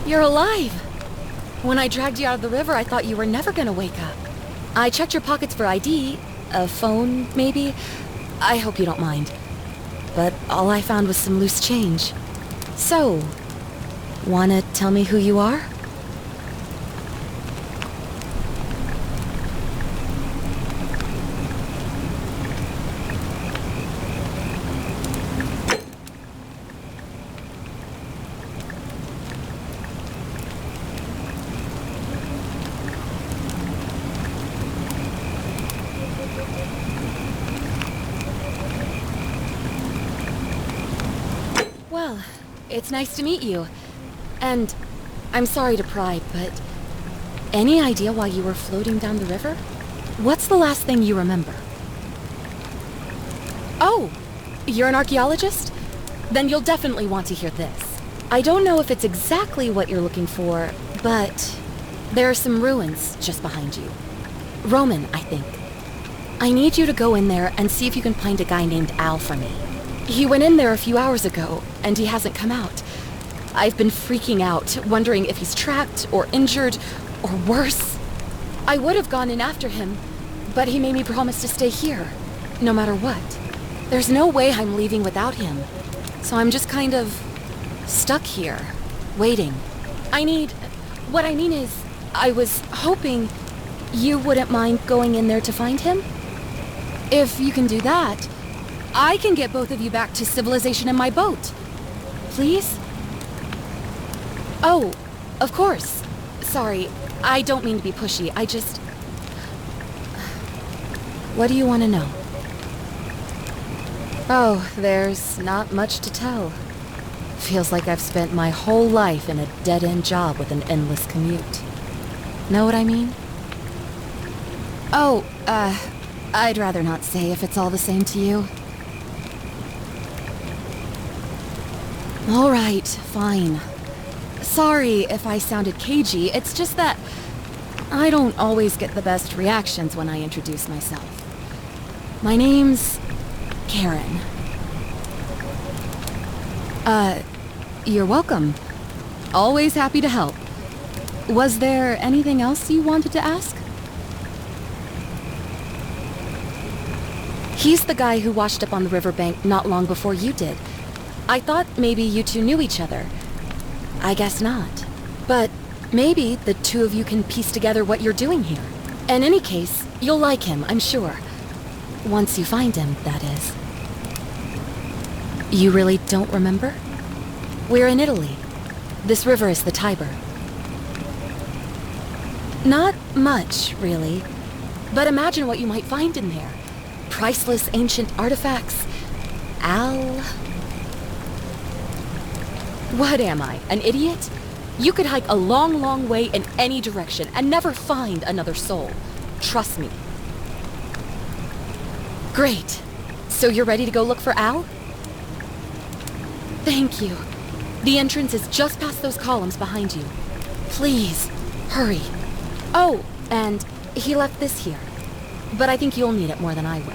You're alive! When I dragged you out of the river, I thought you were never gonna wake up. I checked your pockets for ID, a phone, maybe. I hope you don't mind. But all I found was some loose change. So, wanna tell me who you are? Well, it's nice to meet you. And I'm sorry to pry, but any idea why you were floating down the river? What's the last thing you remember? Oh, you're an archaeologist? Then you'll definitely want to hear this. I don't know if it's exactly what you're looking for, but there are some ruins just behind you. Roman, I think. I need you to go in there and see if you can find a guy named Al for me. He went in there a few hours ago, and he hasn't come out. I've been freaking out, wondering if he's trapped, or injured, or worse. I would have gone in after him, but he made me promise to stay here, no matter what. There's no way I'm leaving without him, so I'm just kind of stuck here, waiting. What I mean is, I was hoping you wouldn't mind going in there to find him? If you can do that, I can get both of you back to civilization in my boat. Please? Oh, of course. Sorry, I don't mean to be pushy. What do you want to know? Oh, there's not much to tell. Feels like I've spent my whole life in a dead-end job with an endless commute. Know what I mean? Oh, I'd rather not say if it's all the same to you. All right, fine. Sorry if I sounded cagey, it's just that I don't always get the best reactions when I introduce myself. My name's Karen. You're welcome. Always happy to help. Was there anything else you wanted to ask? He's the guy who washed up on the riverbank not long before you did. I thought maybe you two knew each other. I guess not. But maybe the two of you can piece together what you're doing here. In any case, you'll like him, I'm sure. Once you find him, that is. You really don't remember? We're in Italy. This river is the Tiber. Not much, really. But imagine what you might find in there. Priceless ancient artifacts. Al... What am I, an idiot? You could hike a long, long way in any direction and never find another soul. Trust me. Great. So you're ready to go look for Al? Thank you. The entrance is just past those columns behind you. Please, hurry. Oh, and he left this here. But I think you'll need it more than I will.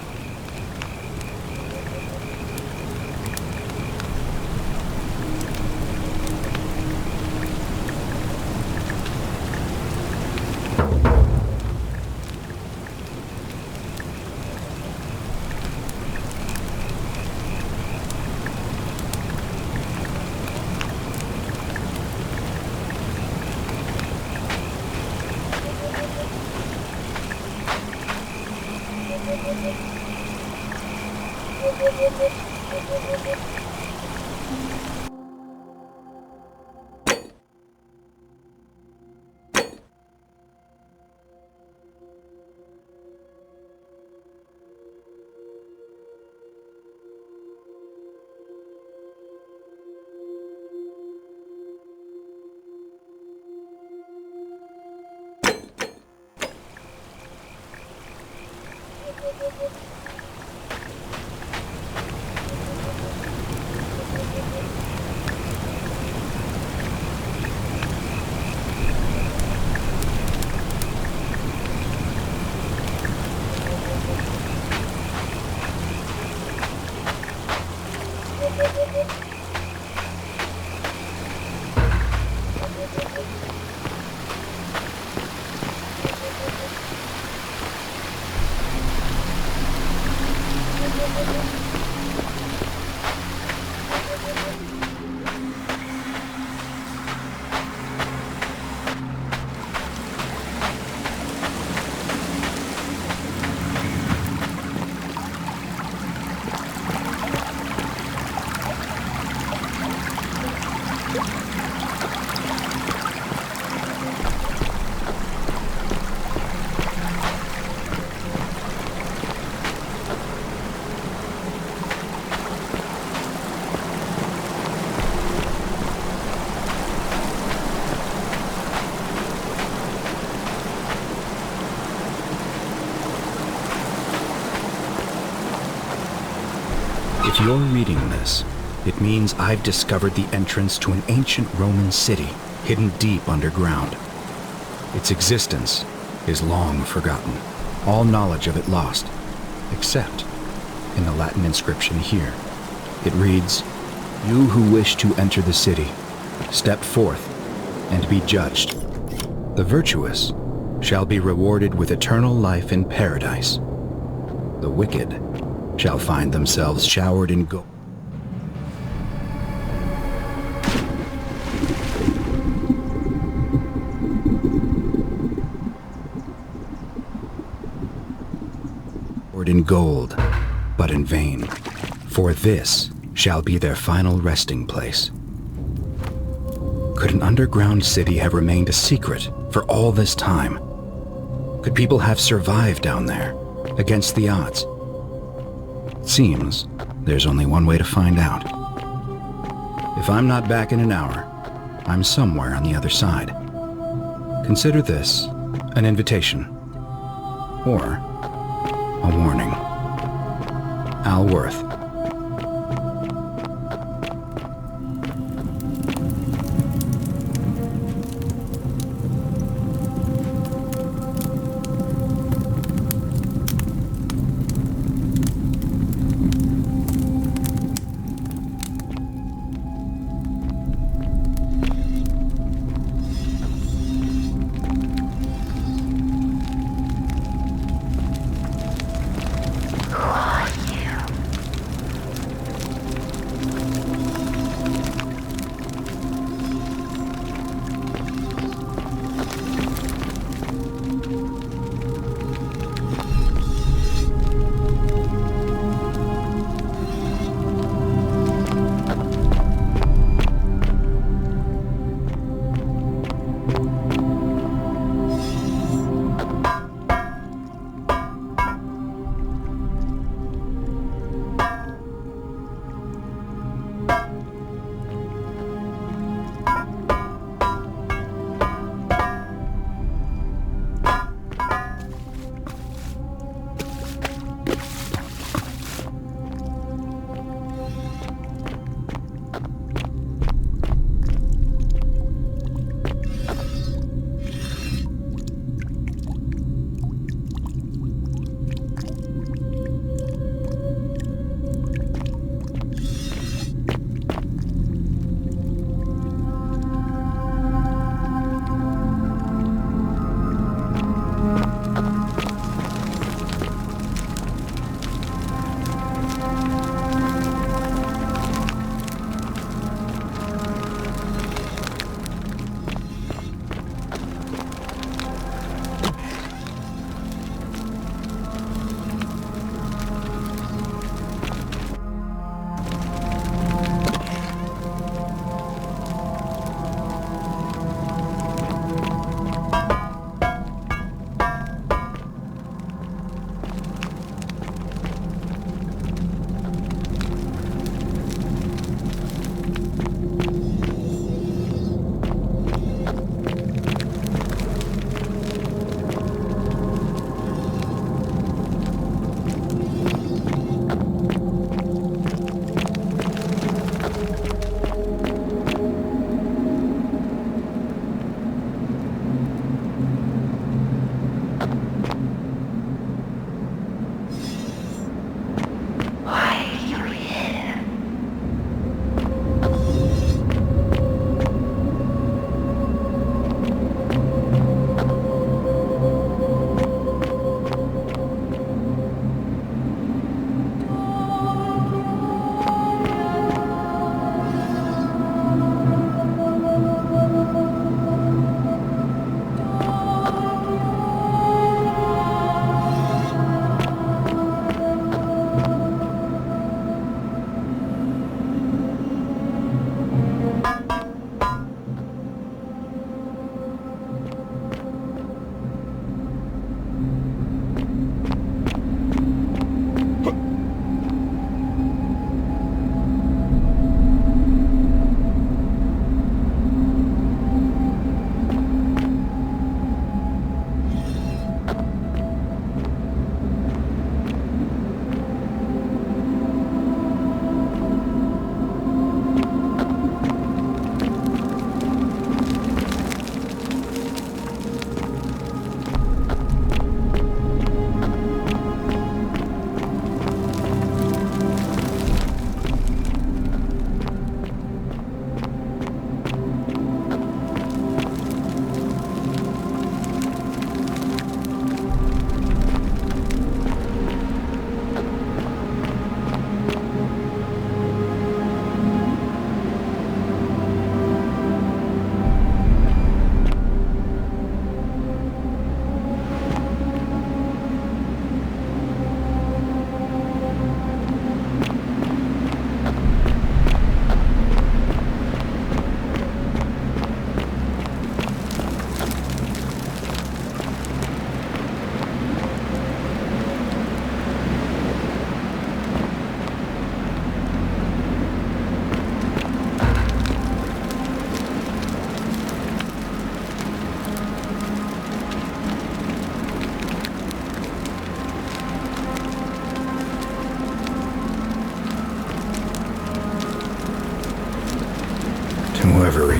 If you're reading this, it means I've discovered the entrance to an ancient Roman city hidden deep underground. Its existence is long forgotten, all knowledge of it lost, except in the Latin inscription here. It reads, "You who wish to enter the city, step forth and be judged. The virtuous shall be rewarded with eternal life in paradise. The wicked shall find themselves showered in gold." In gold, but in vain, for this shall be their final resting place. Could an underground city have remained a secret for all this time? Could people have survived down there, against the odds? It seems there's only one way to find out. If I'm not back in an hour, I'm somewhere on the other side. Consider this an invitation, or a warning. Al Worth.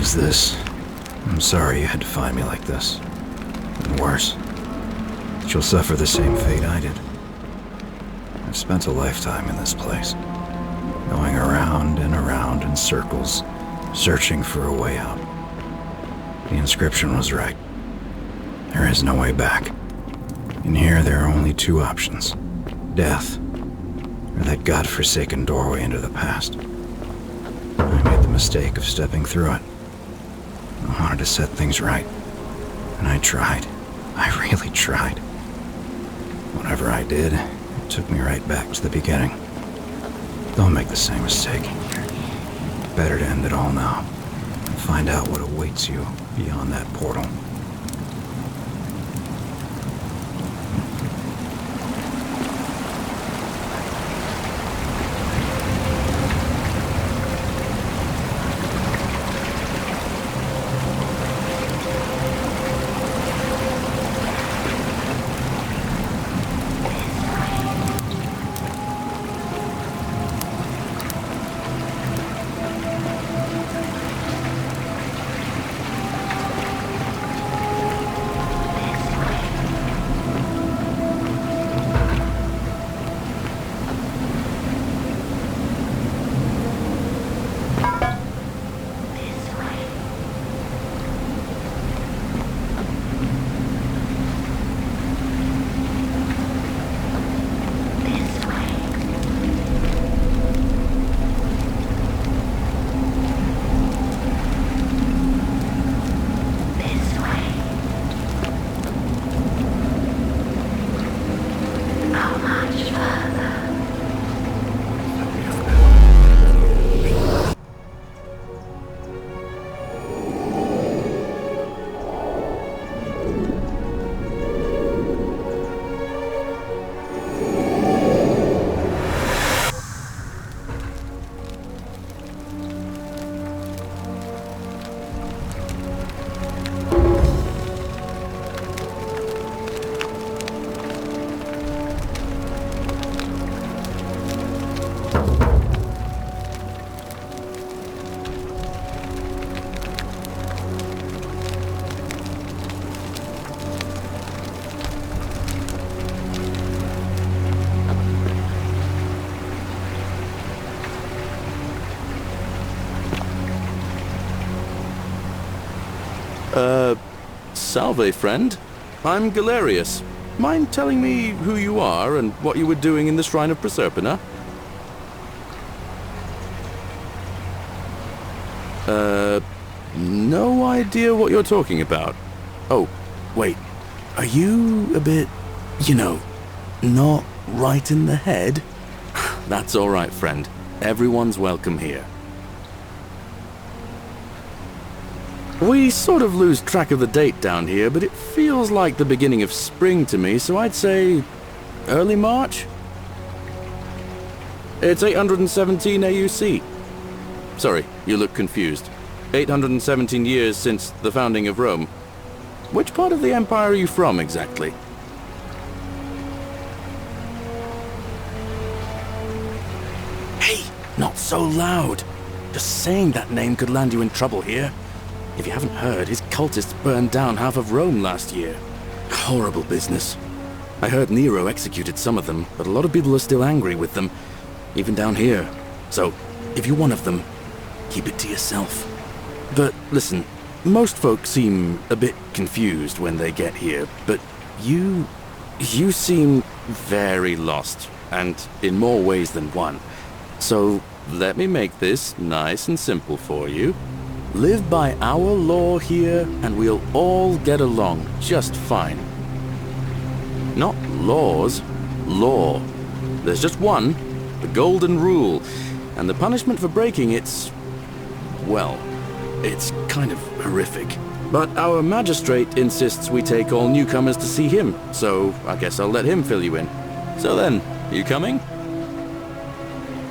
is this? I'm sorry you had to find me like this. And worse, that you'll suffer the same fate I did. I've spent a lifetime in this place, going around and around in circles, searching for a way out. The inscription was right. There is no way back. In here, there are only two options: death, or that godforsaken doorway into the past. I made the mistake of stepping through it. I wanted to set things right, and I tried. I really tried. Whatever I did, it took me right back to the beginning. Don't make the same mistake. Better to end it all now, and find out what awaits you beyond that portal. Salve, friend. I'm Galerius. Mind telling me who you are and what you were doing in the Shrine of Proserpina? No idea what you're talking about. Oh, wait. Are you a bit, not right in the head? That's all right, friend. Everyone's welcome here. We sort of lose track of the date down here, but it feels like the beginning of spring to me, so I'd say early March? It's 817 AUC. Sorry, you look confused. 817 years since the founding of Rome. Which part of the Empire are you from, exactly? Hey, not so loud. Just saying that name could land you in trouble here. If you haven't heard, his cultists burned down half of Rome last year. Horrible business. I heard Nero executed some of them, but a lot of people are still angry with them, even down here. So, if you're one of them, keep it to yourself. But listen, most folks seem a bit confused when they get here, but you seem very lost, and in more ways than one. So, let me make this nice and simple for you. Live by our law here, and we'll all get along just fine. Not laws, law. There's just one, the golden rule, and the punishment for breaking it's kind of horrific. But our magistrate insists we take all newcomers to see him, so I guess I'll let him fill you in. So then, you coming?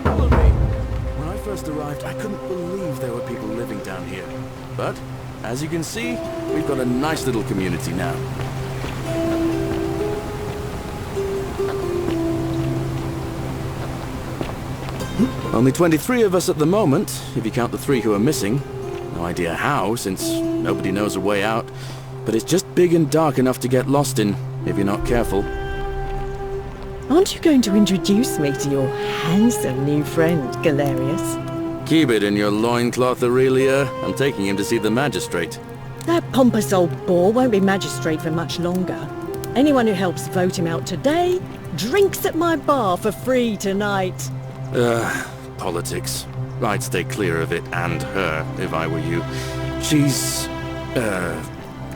Follow me. When I first arrived, I couldn't believe there were people living down here. But, as you can see, we've got a nice little community now. Only 23 of us at the moment, if you count the 3 who are missing. No idea how, since nobody knows a way out, but it's just big and dark enough to get lost in, if you're not careful. Aren't you going to introduce me to your handsome new friend, Galerius? Keep it in your loincloth, Aurelia. I'm taking him to see the magistrate. That pompous old bore won't be magistrate for much longer. Anyone who helps vote him out today drinks at my bar for free tonight. Politics. I'd stay clear of it, and her, if I were you. She's...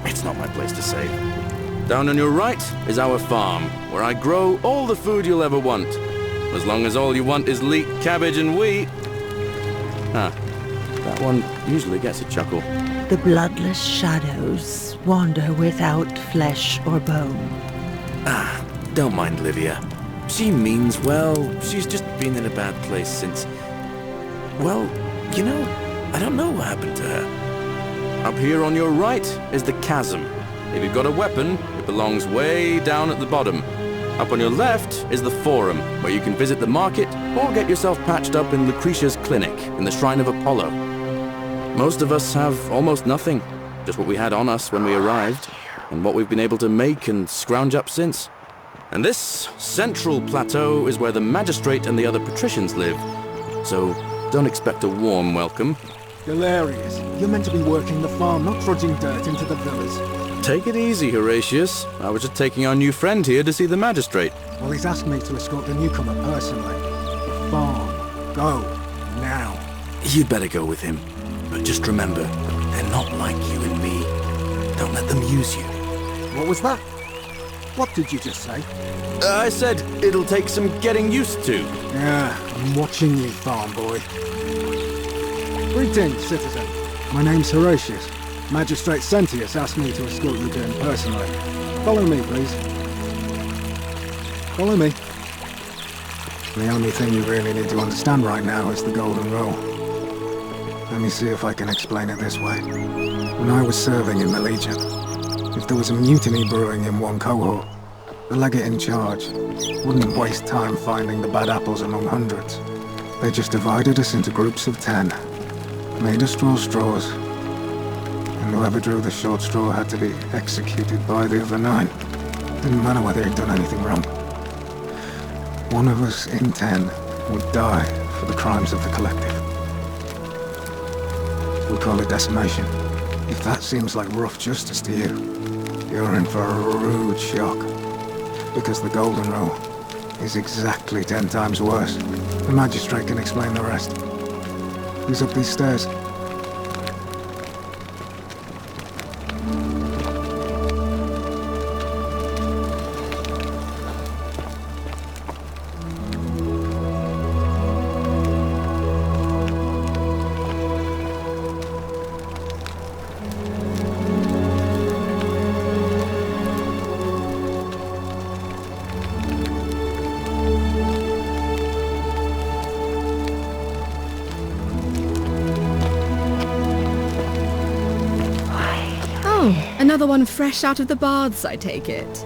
it's not my place to say. Down on your right is our farm, where I grow all the food you'll ever want. As long as all you want is leek, cabbage, and wheat. That one usually gets a chuckle. The bloodless shadows wander without flesh or bone. Don't mind Livia. She means well. She's just been in a bad place since... Well, you know, I don't know what happened to her. Up here on your right is the chasm. If you've got a weapon, it belongs way down at the bottom. Up on your left is the forum, where you can visit the market or get yourself patched up in Lucretia's clinic in the Shrine of Apollo. Most of us have almost nothing, just what we had on us when we arrived, and what we've been able to make and scrounge up since. And this central plateau is where the magistrate and the other patricians live, so don't expect a warm welcome. Galerius, you're meant to be working the farm, not trudging dirt into the villas. Take it easy, Horatius. I was just taking our new friend here to see the magistrate. Well, he's asked me to escort the newcomer personally. The farm. Go. Now. You'd better go with him. But just remember, they're not like you and me. Don't let them use you. What was that? What did you just say? I said it'll take some getting used to. Yeah, I'm watching you, farm boy. Greetings, citizen. My name's Horatius. Magistrate Sentius asked me to escort you to him personally. Follow me, please. Follow me. The only thing you really need to understand right now is the golden rule. Let me see if I can explain it this way. When I was serving in the Legion, if there was a mutiny brewing in one cohort, the legate in charge wouldn't waste time finding the bad apples among hundreds. They just divided us into groups of 10, made us draw straws, and whoever drew the short straw had to be executed by the other 9. Didn't matter whether he'd done anything wrong. One of us in 10 would die for the crimes of the collective. We call it decimation. If that seems like rough justice to you, you're in for a rude shock. Because the golden rule is exactly 10 times worse. The magistrate can explain the rest. Who's up these stairs? Another one fresh out of the baths, I take it.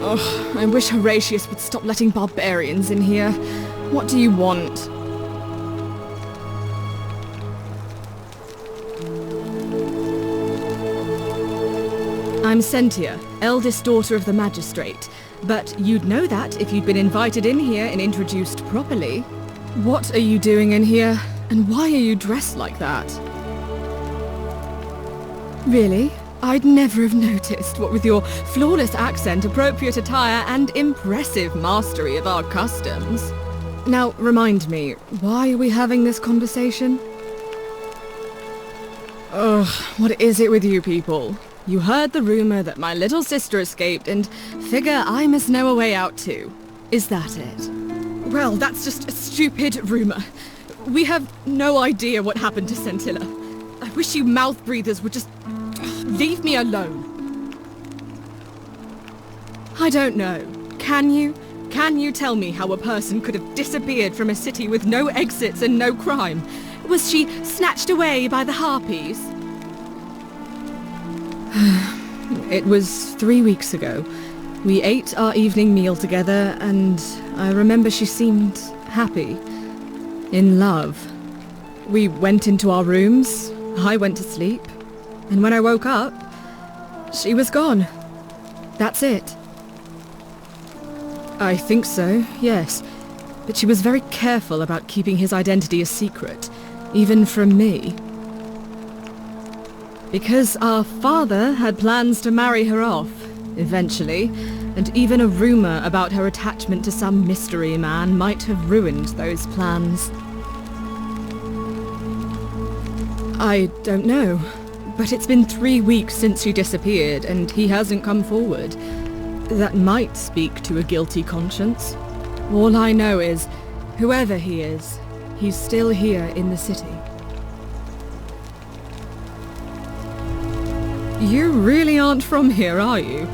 Ugh, I wish Horatius would stop letting barbarians in here. What do you want? I'm Sentia, eldest daughter of the magistrate. But you'd know that if you'd been invited in here and introduced properly. What are you doing in here? And why are you dressed like that? Really? I'd never have noticed, what with your flawless accent, appropriate attire, and impressive mastery of our customs. Now, remind me, why are we having this conversation? Ugh, what is it with you people? You heard the rumor that my little sister escaped and figure I must know a way out too. Is that it? Well, that's just a stupid rumor. We have no idea what happened to Scintilla. I wish you mouth breathers would just leave me alone. I don't know. Can you? Can you tell me how a person could have disappeared from a city with no exits and no crime? Was she snatched away by the harpies? It was 3 weeks ago. We ate our evening meal together, and I remember she seemed happy. In love. We went into our rooms, I went to sleep, and when I woke up, she was gone. That's it. I think so, yes. But she was very careful about keeping his identity a secret, even from me. Because our father had plans to marry her off, eventually, and even a rumor about her attachment to some mystery man might have ruined those plans. I don't know, but it's been 3 weeks since she disappeared, and he hasn't come forward. That might speak to a guilty conscience. All I know is, whoever he is, he's still here in the city. You really aren't from here, are you?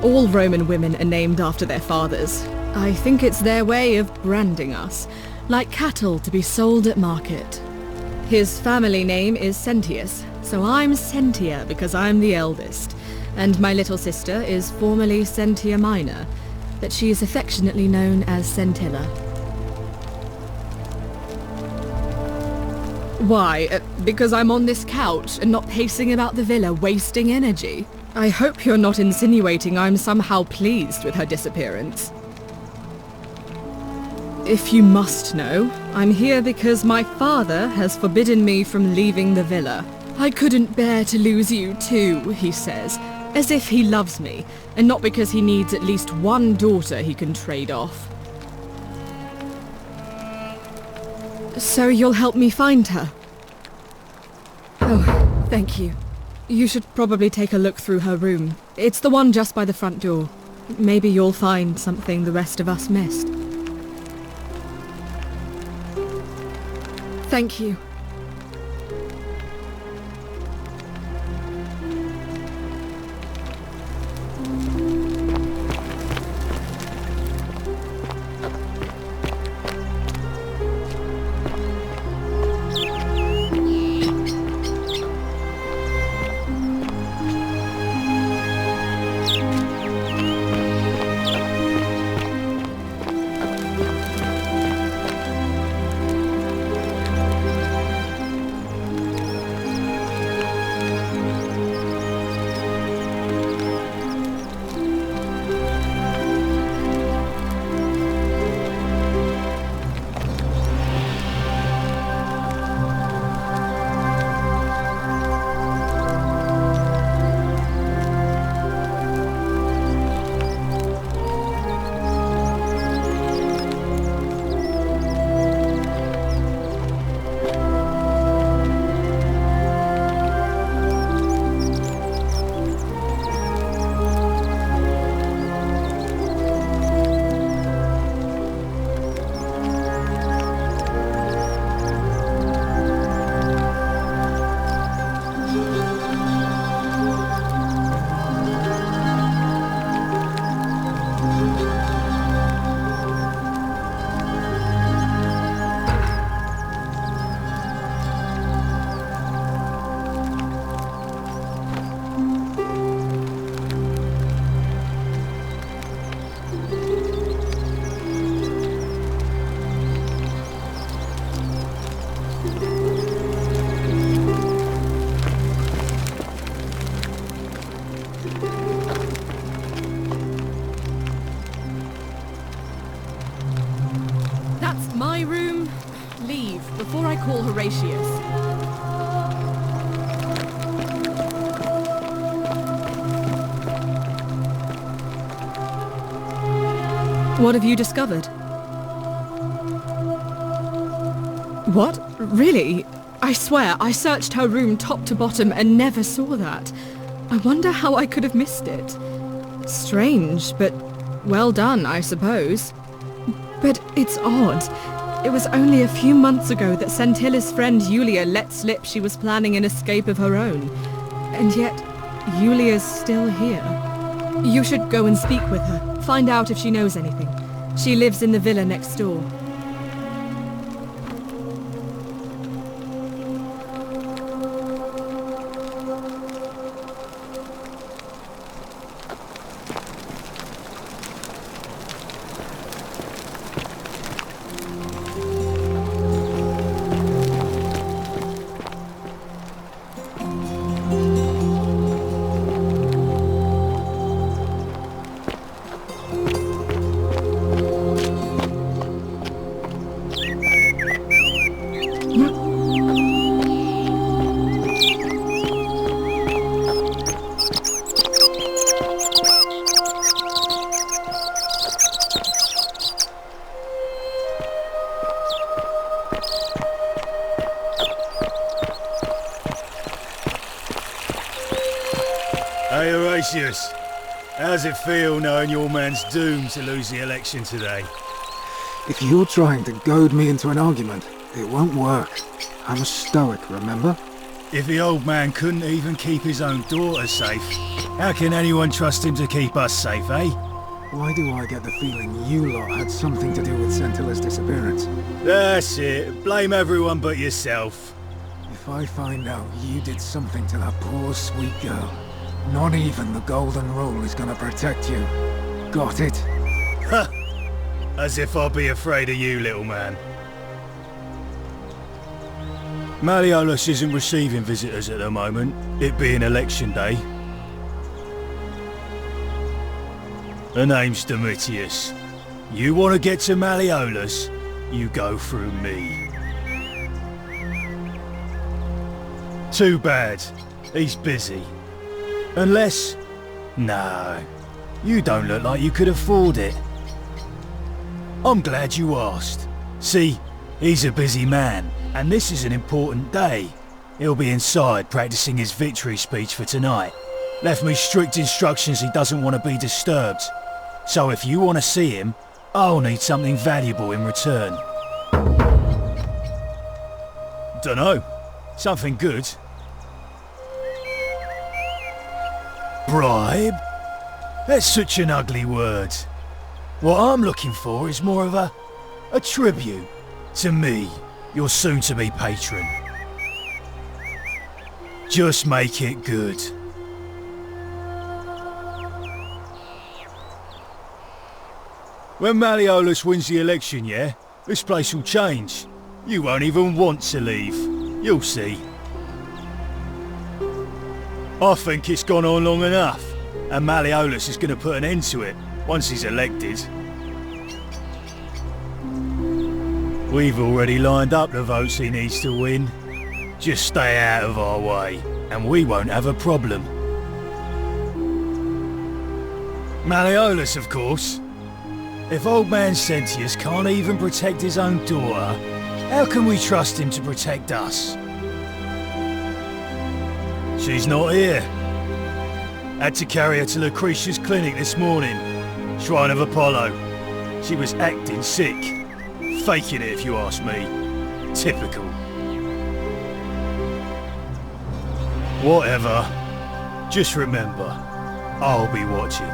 All Roman women are named after their fathers. I think it's their way of branding us, like cattle to be sold at market. His family name is Sentius, so I'm Sentia because I'm the eldest, and my little sister is formerly Sentia Minor, but she is affectionately known as Sentilla. Why? Because I'm on this couch and not pacing about the villa wasting energy? I hope you're not insinuating I'm somehow pleased with her disappearance. If you must know, I'm here because my father has forbidden me from leaving the villa. I couldn't bear to lose you too, he says, as if he loves me, and not because he needs at least one daughter he can trade off. So you'll help me find her? Oh, thank you. You should probably take a look through her room. It's the one just by the front door. Maybe you'll find something the rest of us missed. Thank you. My room? Leave, before I call Horatius. What have you discovered? What? Really? I swear, I searched her room top to bottom and never saw that. I wonder how I could have missed it. Strange, but well done, I suppose. But it's odd. It was only a few months ago that Sentilla's friend Yulia let slip she was planning an escape of her own. And yet, Yulia's still here. You should go and speak with her, find out if she knows anything. She lives in the villa next door. Domitius, how's it feel knowing your man's doomed to lose the election today? If you're trying to goad me into an argument, it won't work. I'm a stoic, remember? If the old man couldn't even keep his own daughter safe, how can anyone trust him to keep us safe, eh? Why do I get the feeling you lot had something to do with Centilla's disappearance? That's it. Blame everyone but yourself. If I find out you did something to that poor sweet girl, not even the Golden Rule is gonna protect you. Got it? Ha! As if I'd be afraid of you, little man. Malleolus isn't receiving visitors at the moment, it being election day. Her name's Domitius. You want to get to Malleolus, you go through me. Too bad. He's busy. Unless... No. You don't look like you could afford it. I'm glad you asked. See, he's a busy man, and this is an important day. He'll be inside practicing his victory speech for tonight. Left me strict instructions he doesn't want to be disturbed. So if you want to see him, I'll need something valuable in return. Dunno. Something good. Bribe? That's such an ugly word. What I'm looking for is more of a tribute to me, your soon-to-be patron. Just make it good. When Malleolus wins the election, yeah, this place will change. You won't even want to leave. You'll see. I think it's gone on long enough, and Malleolus is going to put an end to it once he's elected. We've already lined up the votes he needs to win. Just stay out of our way, and we won't have a problem. Malleolus, of course. If old man Sentius can't even protect his own daughter, how can we trust him to protect us? She's not here. Had to carry her to Lucretia's clinic this morning. Shrine of Apollo. She was acting sick. Faking it, if you ask me. Typical. Whatever. Just remember, I'll be watching.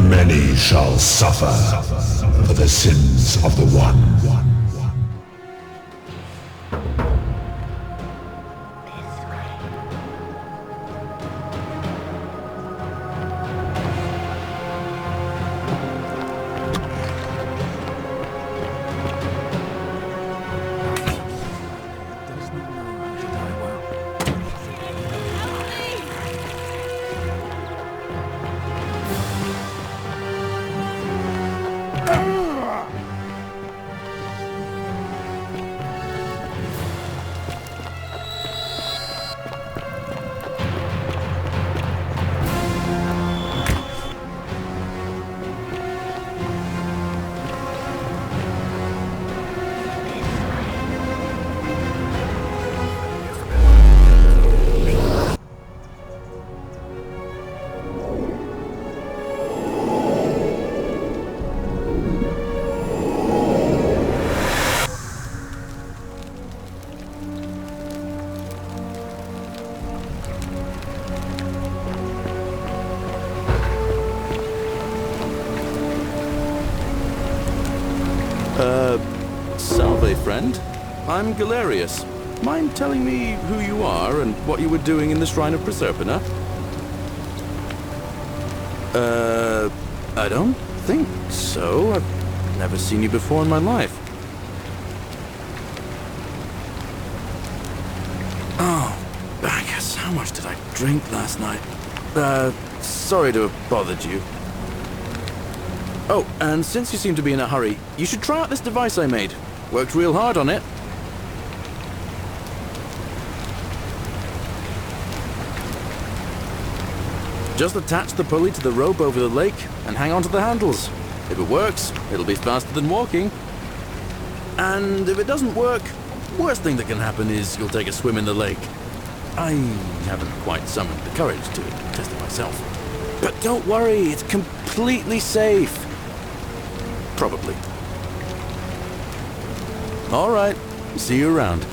Many shall suffer for the sins of the one. day, friend. I'm Galerius. Mind telling me who you are and what you were doing in the Shrine of Proserpina? I don't think so. I've never seen you before in my life. Oh, Bacchus, how much did I drink last night? Sorry to have bothered you. Oh, and since you seem to be in a hurry, you should try out this device I made. Worked real hard on it. Just attach the pulley to the rope over the lake and hang on to the handles. If it works, it'll be faster than walking. And if it doesn't work, worst thing that can happen is you'll take a swim in the lake. I haven't quite summoned the courage to test it myself. But don't worry, it's completely safe. Probably. All right, see you around.